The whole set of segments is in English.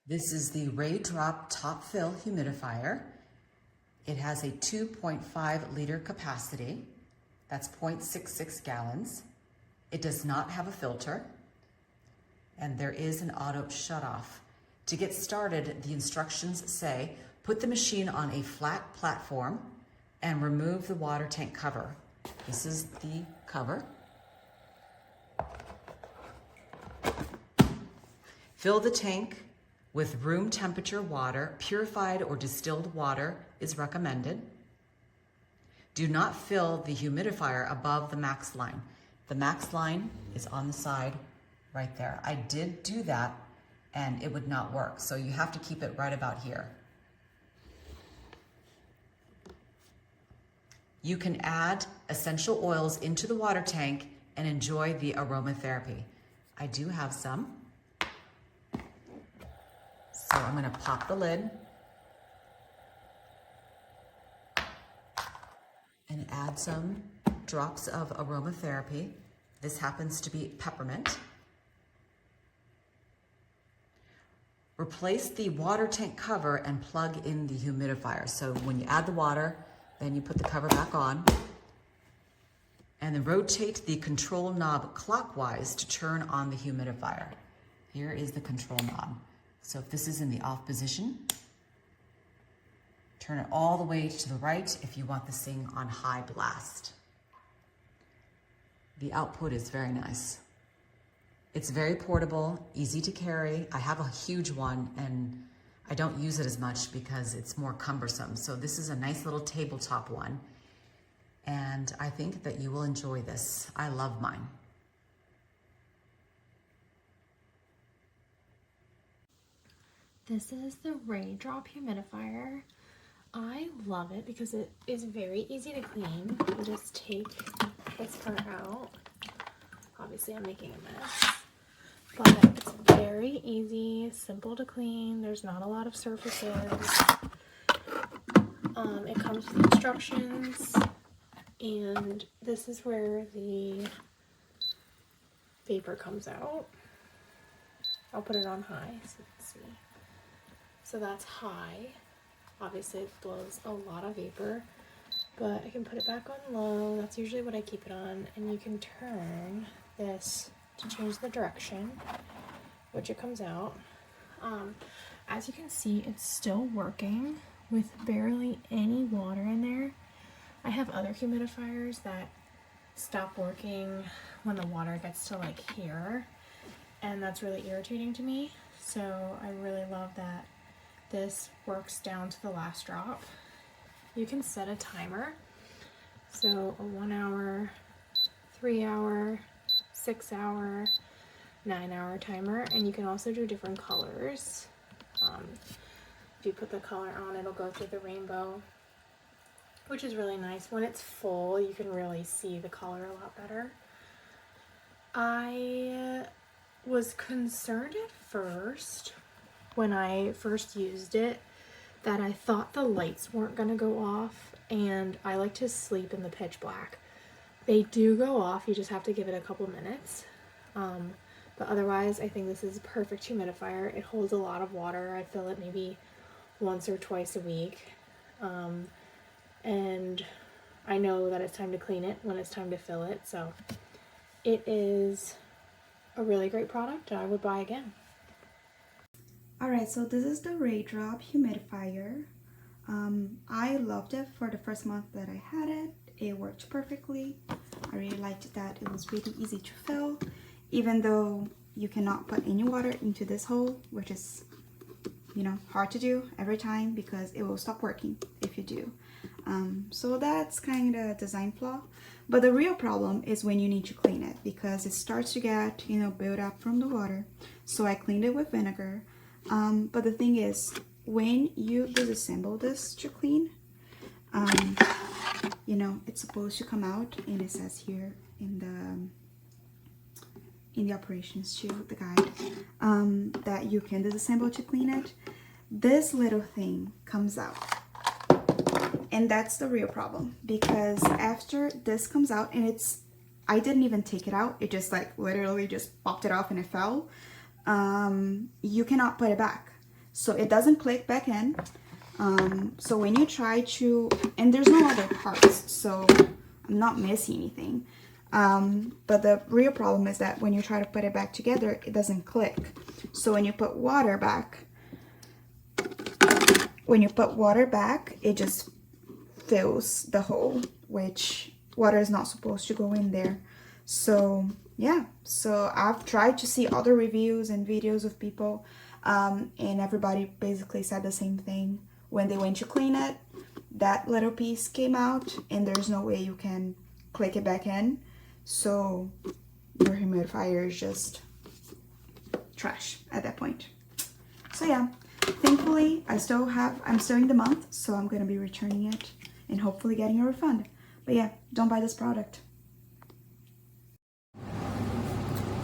This is the raydrop top fill humidifier. It has a 2.5 liter capacity. That's 0.66 gallons. It does not have a filter, and there is an auto shutoff. To get started, the instructions say, put the machine on a flat platform and remove the water tank cover. This is the cover. Fill the tank with room temperature water. Purified or distilled water is recommended. Do not fill the humidifier above the max line. The max line is on the side right there. I did do that and it would not work. So you have to keep it right about here. You can add essential oils into the water tank and enjoy the aromatherapy. I do have some. So I'm gonna pop the lid and add some drops of aromatherapy. This happens to be peppermint. Replace the water tank cover and plug in the humidifier. So when you add the water, then you put the cover back on. And then rotate the control knob clockwise to turn on the humidifier. Here is the control knob. So if this is in the off position, turn it all the way to the right if you want this thing on high blast. The output is very nice. It's very portable, easy to carry. I have a huge one and I don't use it as much because it's more cumbersome. So this is a nice little tabletop one. And I think that you will enjoy this. I love mine. This is the raydrop humidifier. I love it because it is very easy to clean. You just take this part out. Obviously I'm making a mess, but it's very easy, simple to clean. There's not a lot of surfaces. It comes with instructions, and this is where the vapor comes out. I'll put it on high so you can see. So that's high. Obviously it blows a lot of vapor, but I can put it back on low. That's usually what I keep it on. And you can turn this to change the direction, which it comes out. As you can see, it's still working with barely any water in there. I have other humidifiers that stop working when the water gets to like here, and that's really irritating to me. So I really love that this works down to the last drop. You can set a timer, so a 1 hour, 3 hour, 6 hour, 9 hour timer, and you can also do different colors. If you put the color on, it'll go through the rainbow, which is really nice. When it's full, you can really see the color a lot better. I was concerned at first when I first used it that I thought the lights weren't going to go off, and I like to sleep in the pitch black. They do go off, you just have to give it a couple minutes. But otherwise, I think this is a perfect humidifier. It holds a lot of water. I fill it maybe once or twice a week. And I know that it's time to clean it when it's time to fill it. So it is a really great product. I would buy again. Alright, so this is the raydrop humidifier. I loved it for the first month that I had it. It worked perfectly. I really liked that it was really easy to fill, even though you cannot put any water into this hole, which is, you know, hard to do every time because it will stop working if you do. So that's kind of a design flaw. But the real problem is when you need to clean it, because it starts to get, you know, built up from the water. So I cleaned it with vinegar. But the thing is, when you disassemble this to clean, you know, it's supposed to come out, and it says here in the operations to the guide, that you can disassemble to clean it. This little thing comes out, and that's the real problem, because after this comes out, and I didn't even take it out, it just like literally just popped it off and it fell. You cannot put it back. so it doesn't click back in. So when you try to, and there's no other parts, so I'm not missing anything. But the real problem is that when you try to put it back together, it doesn't click. So when you put water back, it just fills the hole, which water is not supposed to go in there. So yeah, so I've tried to see other reviews and videos of people, and everybody basically said the same thing. When they went to clean it, that little piece came out and there's no way you can click it back in. So your humidifier is just trash at that point. So yeah, thankfully I'm still in the month, so I'm gonna be returning it and hopefully getting a refund. But yeah, don't buy this product.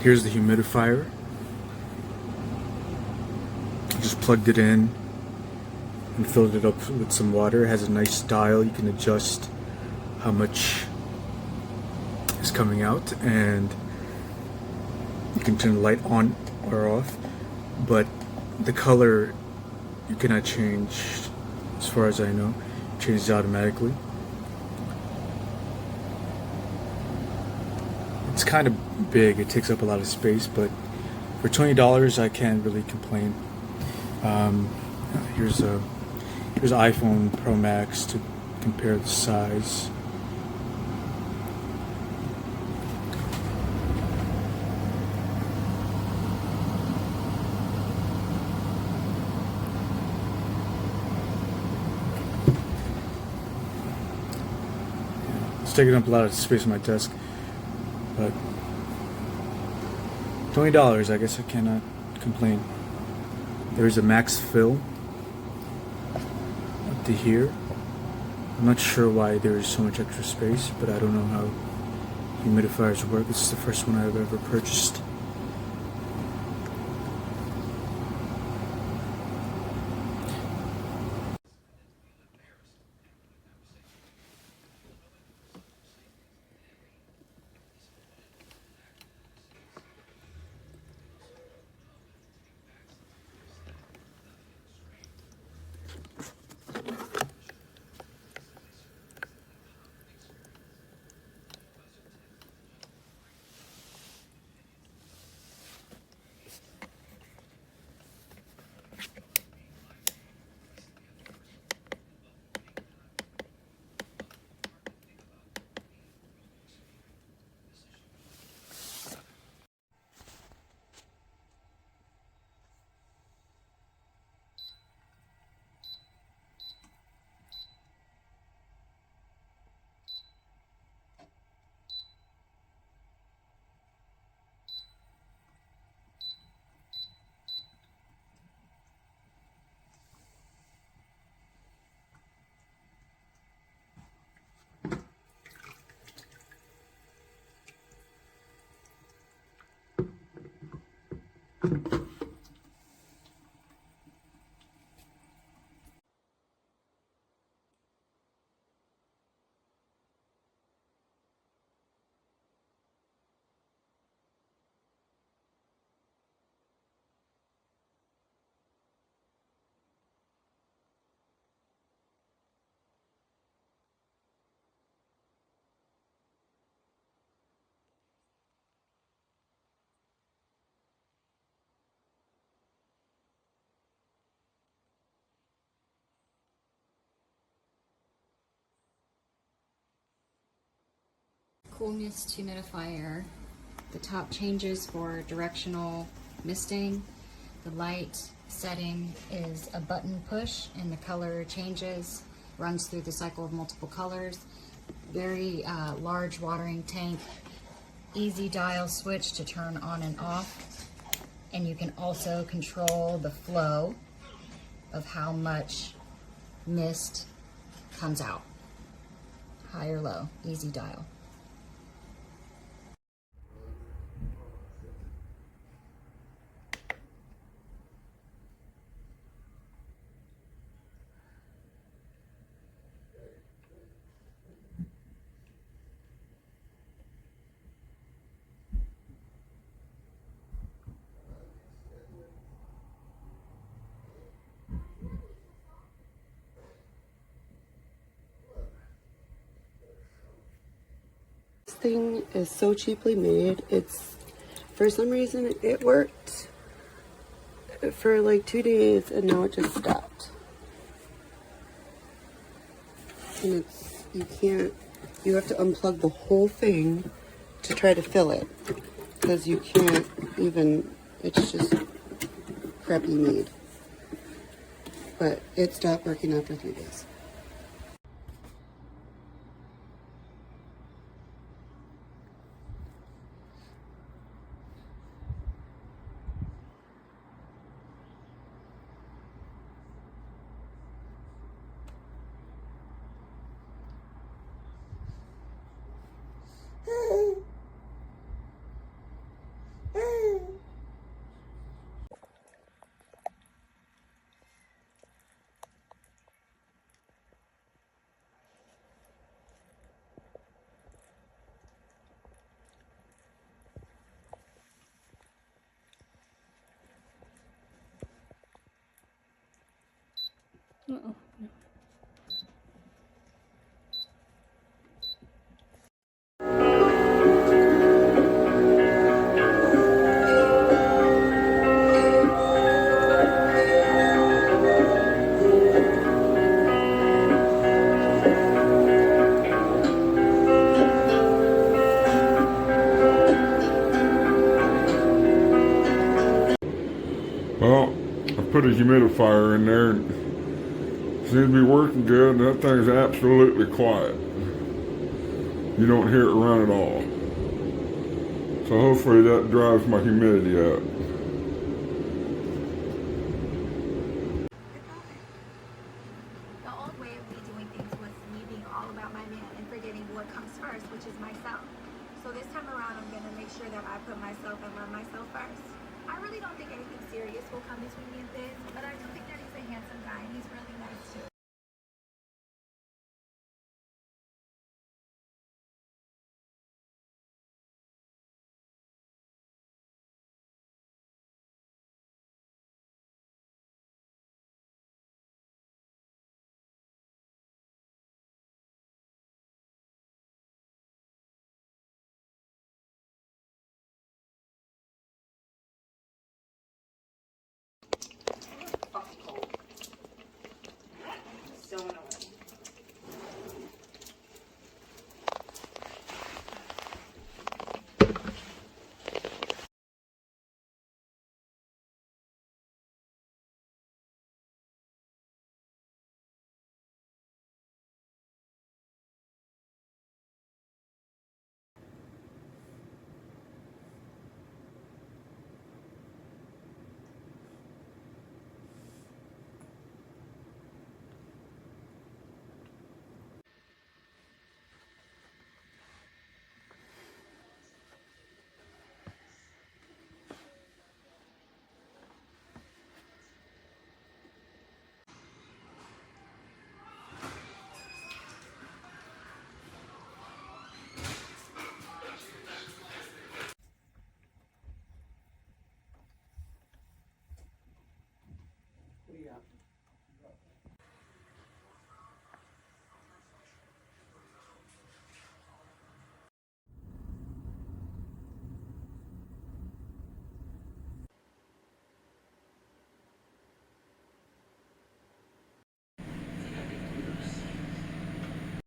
Here's the humidifier. I just plugged it in and filled it up with some water. It has a nice dial. You can adjust how much is coming out, and you can turn the light on or off, but the color you cannot change as far as I know. It changes automatically. It's kind of big, it takes up a lot of space, but for $20 I can't really complain. Here's an iPhone Pro Max to compare the size. It's taking up a lot of space on my desk, but $20, I guess I cannot complain. There's a max fill up to here. I'm not sure why there is so much extra space, but I don't know how humidifiers work. This is the first one I've ever purchased. Cool mist humidifier. The top changes for directional misting. The light setting is a button push and the color changes, runs through the cycle of multiple colors. Very large watering tank, easy dial switch to turn on and off. And you can also control the flow of how much mist comes out. High or low, easy dial. thing is so cheaply made. It's, for some reason, it worked for like 2 days and now it just stopped. And it's, you have to unplug the whole thing to try to fill it. Because you can't even, it's just crappy made. But it stopped working after 3 days. Uh-oh. Well, I put a humidifier in there and it seems to be working good, and that thing's absolutely quiet. You don't hear it run at all. So hopefully that drives my humidity up. The old way of me doing things was me being all about my man and forgetting what comes first, which is myself. So this time around, I'm going to make sure that I put myself and love myself first. I really don't think anything serious will come between me and Fizz, but I do think that he's a handsome guy and he's really nice too.